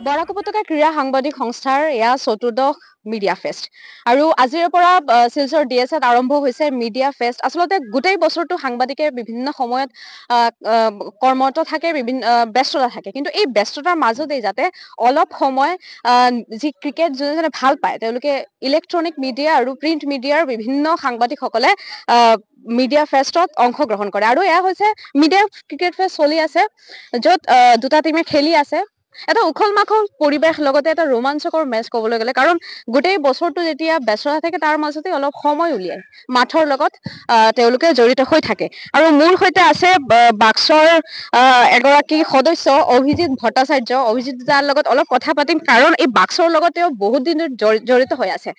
বৰাক উপত্যকা ক্ৰীড়া সাংবাদিক সংস্থাৰ এয়া চতুৰ্দশ মিডিয়া ফেষ্ট আৰু আজিৰ পৰা শিলচৰ ডিএছত আৰম্ভ হৈছে মিডিয়া ফেষ্ট। আচলতে গোটেই বছৰটো সাংবাদিকে বিভিন্ন সময়ত কৰ্মৰত থাকে, বিভিন্ন ব্যস্ততা থাকে, কিন্তু এই ব্যস্ততাৰ মাজতেই যাতে অলপ সময় যি ক্ৰিকেট যোনে ভাল পায় তেওঁলোকে ইলেক্ট্ৰনিক মিডিয়া আৰু প্ৰিণ্ট মিডিয়াৰ বিভিন্ন সাংবাদিকসকলে মিডিয়া ফেষ্টত অংশগ্ৰহণ কৰে। আৰু এয়া হৈছে মিডিয়া ক্ৰিকেট ফেষ্ট চলি আছে, য'ত দুটা টিমে খেলি আছে। এটা উখল মাখল পৰিৱেশ, লগতে এটা ৰোমাঞ্চকৰ মেচ ক'বলৈ গ'লে, কাৰণ গোটেই বছৰটো যেতিয়া ব্যস্ততা থাকে তাৰ মাজতে অলপ সময় উলিয়াই মাঠৰ লগত তেওঁলোকে জড়িত হৈ থাকে। আৰু মোৰ সৈতে আছে বাক্সৰ এগৰাকী সদস্য অভিজিত ভট্টাচাৰ্য। অভিজিত দাৰ লগত অলপ কথা পাতিম, কাৰণ এই বাক্সৰ লগত তেওঁ বহুত দিন জড়িত হৈ আছে।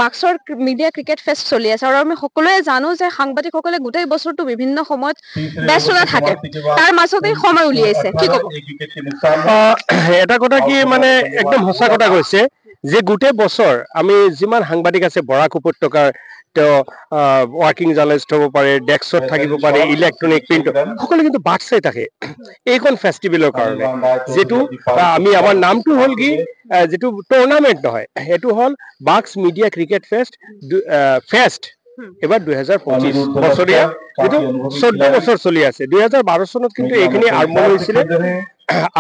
বাক্সৰ মিডিয়া ক্ৰিকেট ফেষ্ট চলি আছে আৰু আমি সকলোৱে জানো যে সাংবাদিকসকলে গোটেই বছৰটো বিভিন্ন সময়ত ব্যস্ততা থাকে, তাৰ মাজতেই সময় উলিয়াইছে। কি ক'ব? এটা কথা কি মানে একদম সঁচা কথা কৈছে যে গোটেই বছৰ আমি যিমান সাংবাদিক আছে বৰাক উপত্যকাৰ, তেওঁ ৱাৰ্কিং জাৰ্নেলিষ্ট হ'ব পাৰে, ডেস্কত থাকিব পাৰে, ইলেক্ট্ৰনিক প্ৰিণ্ট, সকলো কিন্তু বাক্সাই থাকে এইখন ফেষ্টিভেলৰ কাৰণে। যিটো আমাৰ নামটো হ'ল কি, যিটো টুৰ্ণামেণ্ট নহয়, এইটো হ'ল বাক্স মিডিয়া ক্ৰিকেট ফেষ্ট এবাৰ 2025 বছৰীয়া, যিটো 14 বছৰ চলি আছে। 2012 চনত কিন্তু এইখিনি আৰম্ভ হৈছিলে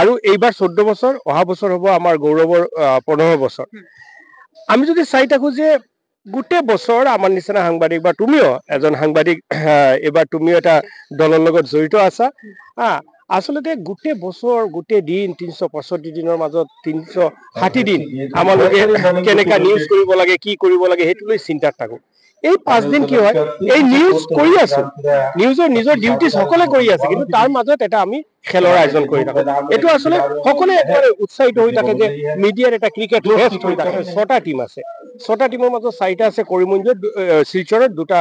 আৰু এইবাৰ 14 বছৰ, অহা বছৰ হ'ব আমাৰ গৌৰৱৰ 15 বছৰ। আমি যদি চাই থাকো যে গোটেই বছৰ আমাৰ নিচিনা সাংবাদিক বা তুমিও এজন সাংবাদিক, এইবাৰ তুমিও এটা দলৰ লগত জড়িত আছা। আচলতে গোটেই বছৰ, গোটেই দিন 365 দিনৰ মাজত 360 দিন আমালোকে কেনেকা নিউজ কৰিব লাগে, কি কৰিব লাগে, সেইটো লৈ চিন্তাত থাকো। এই 5 দিন কি হয়, এই নিউজ কৰি আছো, নিজৰ ডিউটি সকলে কৰি আছে, কিন্তু তাৰ মাজত এটা আমি খেলৰ আয়োজন কৰি থাকো। এইটো আচলতে সকলোৱে উৎসাহিত হৈ থাকে যে মিডিয়াৰ এটা ক্ৰিকেট ফেষ্ট হৈ থাকে। 6টা টিম আছে, 6টা টিমৰ মাজত 4টা আছে কৰিমগঞ্জত, শিলচৰত 2টা,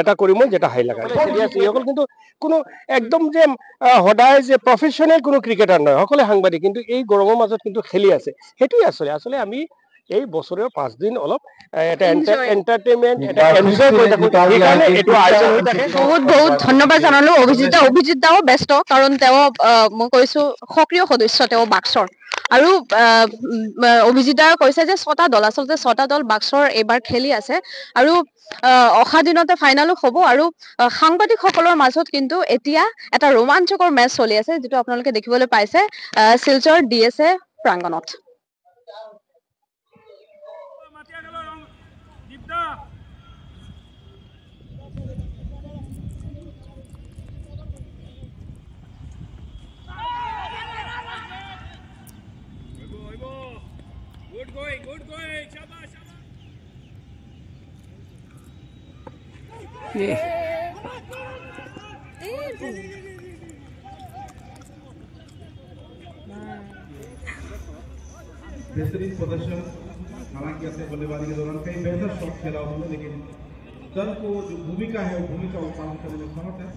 এটা কৰিমগঞ্জ, এটা হাইলাকান্দি খেলি আছে। এইসকল কিন্তু কোনো একদম যে সদায় যে প্ৰফেচনেল কোনো ক্ৰিকেটাৰ নহয়, সকলোৱে সাংবাদিক, কিন্তু এই গৰমৰ মাজত কিন্তু খেলি আছে। সেইটোৱে আচলতে আমি এই বছৰৰ 5 দিন অলপ এটা এন্টাৰটেইনমেন্ট, এটা এনজয় কৰি থাকো, সেইকাৰণে এইটো আয়োজন হৈ থাকে। বহুত বহুত ধন্যবাদ জনালো অভিজিত দাও ব্যস্ত, কাৰণ তেওঁ মই কৈছো সক্ৰিয় সদস্য তেওঁ বাক্সৰ। আৰু অভিজিত দাই কৈছে যে 6টা দল, আচলতে 6টা দল বাক্সৰ এইবাৰ খেলি আছে আৰু অহা দিনতে ফাইনেলো হ'ব। আৰু সাংবাদিকসকলৰ মাজত কিন্তু এতিয়া এটা ৰোমাঞ্চকৰ মেচ চলি আছে, যিটো আপোনালোকে দেখিবলৈ পাইছে শিলচৰ ডিএছএ প্ৰাংগণত। Good going. Shabash. बेहतरीन प्रदर्शन, हालांकि अपने बल्लेबाजी के दौरान कई बेहतर शॉट खेला उन्होंने, लेकिन दल को जो भूमिका है वो भूमिका वो पालन करने में समर्थ है।